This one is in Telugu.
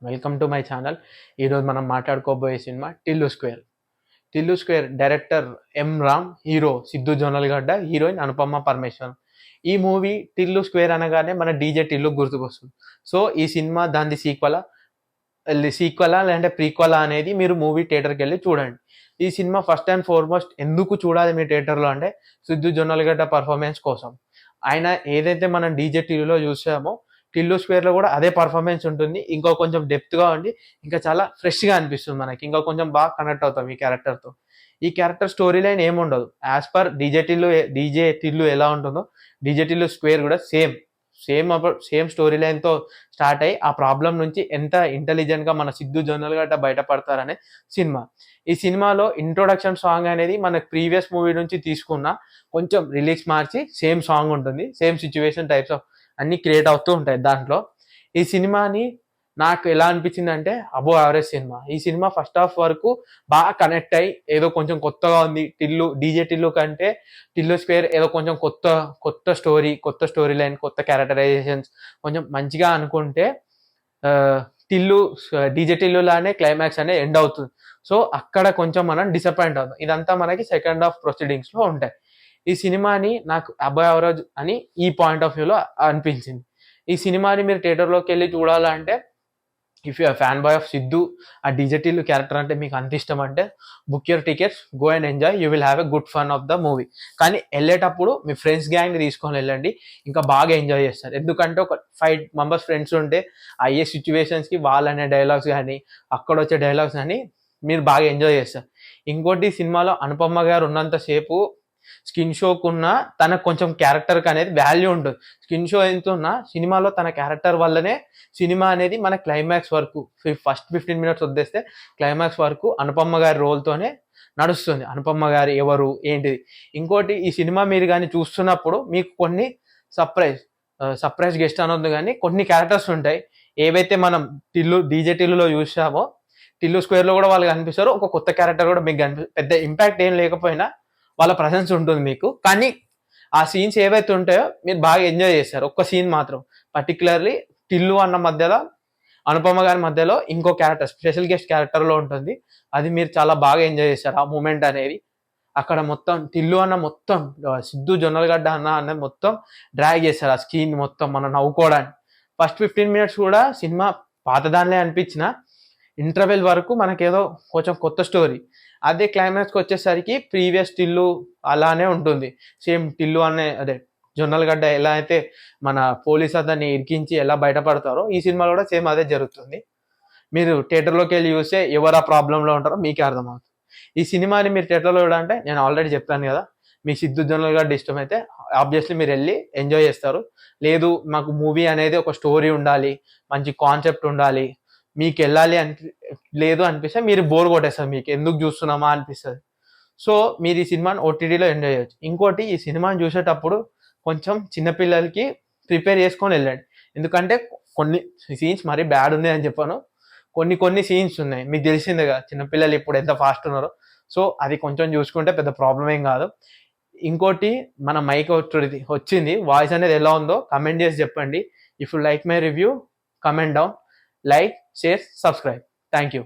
Welcome to my channel. ఈరోజు మనం మాట్లాడుకోబోయే సినిమా Tillu square. Tillu square director M Ram, hero Siddhu Jonnalagadda, heroine Anupama Parameswaran. ఈ మూవీ టిల్లు స్క్వేర్ అనగానే మన డీజే టిల్లు గుర్తుకొస్తుంది. సో ఈ సినిమా దాని సీక్వలా లేదంటే ప్రీక్వలా అనేది మీరు మూవీ థియేటర్కి వెళ్ళి చూడండి. ఈ సినిమా ఫస్ట్ అండ్ ఫార్మోస్ట్ ఎందుకు చూడాలి మీ థియేటర్లో అంటే సిద్ధు జొన్నలగడ్డ పర్ఫార్మెన్స్ కోసం. ఆయన ఏదైతే మనం డీజే టీవీలో చూసామో టిల్లు స్క్వేర్లో కూడా అదే పర్ఫార్మెన్స్ ఉంటుంది. ఇంకో కొంచెం డెప్త్గా ఉండి ఇంకా చాలా ఫ్రెష్గా అనిపిస్తుంది మనకి. ఇంకా కొంచెం బాగా కనెక్ట్ అవుతాం ఈ క్యారెక్టర్తో. ఈ క్యారెక్టర్ స్టోరీ లైన్ ఏముండదు. యాజ్ పర్ డీజే టిల్లు ఎలా ఉంటుందో డీజే టిల్లు స్క్వేర్ కూడా సేమ్ స్టోరీ లైన్తో స్టార్ట్ అయ్యి ఆ ప్రాబ్లం నుంచి ఎంత ఇంటెలిజెంట్గా మన సిద్ధు జొన్నలగడ్డ బయటపడతారనే సినిమా. ఈ సినిమాలో ఇంట్రొడక్షన్ సాంగ్ అనేది మనకు ప్రీవియస్ మూవీ నుంచి తీసుకున్న కొంచెం రిలీక్స్ మార్చి సేమ్ సాంగ్ ఉంటుంది. సేమ్ సిచ్యువేషన్ టైప్స్ ఆఫ్ అన్ని క్రియేట్ అవుతూ ఉంటాయి దాంట్లో. ఈ సినిమాని నాకు ఎలా అనిపించింది అంటే అబోవ్ యావరేజ్ సినిమా. ఈ సినిమా ఫస్ట్ హాఫ్ వరకు బాగా కనెక్ట్ అయ్యి ఏదో కొంచెం కొత్తగా ఉంది. డీజే టిల్లు కంటే టిల్లు స్క్వేర్ ఏదో కొంచెం కొత్త స్టోరీ లైన్, కొత్త క్యారెక్టరైజేషన్స్ కొంచెం మంచిగా అనుకుంటే టిల్లు డీజే టిల్లు లానే క్లైమాక్స్ అనేది ఎండ్ అవుతుంది. సో అక్కడ కొంచెం మనం డిసప్పాయింట్ అవుతాం. ఇదంతా మనకి సెకండ్ హాఫ్ ప్రొసీడింగ్స్లో ఉంటాయి. ఈ సినిమాని నాకు అబోవ్ యావరేజ్ అని ఈ పాయింట్ ఆఫ్ వ్యూలో అనిపించింది. ఈ సినిమాని మీరు థియేటర్లోకి వెళ్ళి చూడాలంటే if you fan boy of Siddhu, ఆ డిజిటల్ క్యారెక్టర్ అంటే మీకు అంత ఇష్టం అంటే book your tickets, go and enjoy, you will have a good fun of the movie. కానీ వెళ్ళేటప్పుడు మీ ఫ్రెండ్స్ గ్యాంగ్ తీసుకొని వెళ్ళండి, ఇంకా బాగా ఎంజాయ్ చేస్తారు. ఎందుకంటే ఒక 5 మెంబర్స్ ఫ్రెండ్స్ ఉంటే అయ్యే సిచ్యువేషన్స్కి వాళ్ళనే డైలాగ్స్ కానీ అక్కడ వచ్చే డైలాగ్స్ కానీ మీరు బాగా ఎంజాయ్ చేస్తారు. ఇంకోటి సినిమాలో అనుపమ గారు ఉన్నంతసేపు స్కిన్ షోకున్న తనకు కొంచెం క్యారెక్టర్కి అనేది వాల్యూ ఉంటుంది. స్కిన్ షో ఎంత ఉన్నా సినిమాలో తన క్యారెక్టర్ వల్లనే సినిమా అనేది మన క్లైమాక్స్ వరకు ఫస్ట్ 15 మినిట్స్ వదిలేస్తే క్లైమాక్స్ వరకు అనుపమ గారి రోల్తోనే నడుస్తుంది. అనుపమ గారు ఎవరు ఏంటిది. ఇంకోటి ఈ సినిమా మీరు కానీ చూస్తున్నప్పుడు మీకు కొన్ని సర్ప్రైజ్ గెస్ట్ అనొద్దు కానీ కొన్ని క్యారెక్టర్స్ ఉంటాయి. ఏవైతే మనం డీజే టిల్లులో చూసామో టిల్లు స్క్వేర్లో కూడా వాళ్ళు కనిపిస్తారు. ఒక కొత్త క్యారెక్టర్ కూడా మీకు పెద్ద ఇంపాక్ట్ ఏం లేకపోయినా వాళ్ళ ప్రజెన్స్ ఉంటుంది మీకు. కానీ ఆ సీన్స్ ఏవైతే ఉంటాయో మీరు బాగా ఎంజాయ్ చేస్తారు. ఒక్క సీన్ మాత్రం పర్టికులర్లీ టిల్లు అన్న మధ్యలో, అనుపమ గారి మధ్యలో ఇంకో క్యారెక్టర్ స్పెషల్ గెస్ట్ క్యారెక్టర్లో ఉంటుంది. అది మీరు చాలా బాగా ఎంజాయ్ చేస్తారు ఆ మూమెంట్ అనేది. అక్కడ మొత్తం టిల్లు అన్న మొత్తం సిద్ధు జొన్నలగడ్డ అన్న మొత్తం డ్రాగ్ చేస్తారు ఆ స్క్రీన్ మొత్తం మనం నవ్వుకోవడానికి. ఫస్ట్ 15 మినిట్స్ కూడా సినిమా పాతదానిలే అనిపించిన ఇంటర్వెల్ వరకు మనకేదో కొంచెం కొత్త స్టోరీ. అదే క్లైమాక్స్కి వచ్చేసరికి ప్రీవియస్ టిల్లు అలానే ఉంటుంది. సేమ్ టిల్లు అదే జొన్నలగడ్డ ఎలా అయితే మన పోలీస్ అతన్ని ఇరికించి ఎలా బయటపడతారో ఈ సినిమాలో కూడా సేమ్ అదే జరుగుతుంది. మీరు థియేటర్లోకి వెళ్ళి చూస్తే ఎవరు ఆ ప్రాబ్లంలో ఉంటారో మీకే అర్థమవుతుంది. ఈ సినిమాని మీరు థియేటర్లో చూడాలంటే నేను ఆల్రెడీ చెప్పాను కదా, మీ సిద్ధు జొన్నలగడ్డ ఇష్టమైతే ఆబ్వియస్లీ మీరు వెళ్ళి ఎంజాయ్ చేస్తారు. లేదు మాకు మూవీ అనేది ఒక స్టోరీ ఉండాలి, మంచి కాన్సెప్ట్ ఉండాలి, మీకు వెళ్ళాలి లేదు అనిపిస్తే మీరు బోర్ కొట్టేస్తారు, మీకు ఎందుకు చూస్తున్నామా అనిపిస్తుంది. సో మీరు ఈ సినిమాని ఓటీటీలో ఎంజాయ్ చేయొచ్చు. ఇంకోటి ఈ సినిమాని చూసేటప్పుడు కొంచెం చిన్నపిల్లలకి ప్రిపేర్ చేసుకొని వెళ్ళండి. ఎందుకంటే కొన్ని సీన్స్ మరీ బ్యాడ్ ఉన్నాయి అని చెప్పాను, కొన్ని సీన్స్ ఉన్నాయి. మీకు తెలిసిందే కదా చిన్నపిల్లలు ఇప్పుడు ఎంత ఫాస్ట్ ఉన్నారో. సో అది కొంచెం చూసుకుంటే పెద్ద ప్రాబ్లం ఏం కాదు. ఇంకోటి మన మైక్ వచ్చింది, వాయిస్ అనేది ఎలా ఉందో కమెంట్ చేసి చెప్పండి. If you like my review, comment down, like, share, subscribe. Thank you.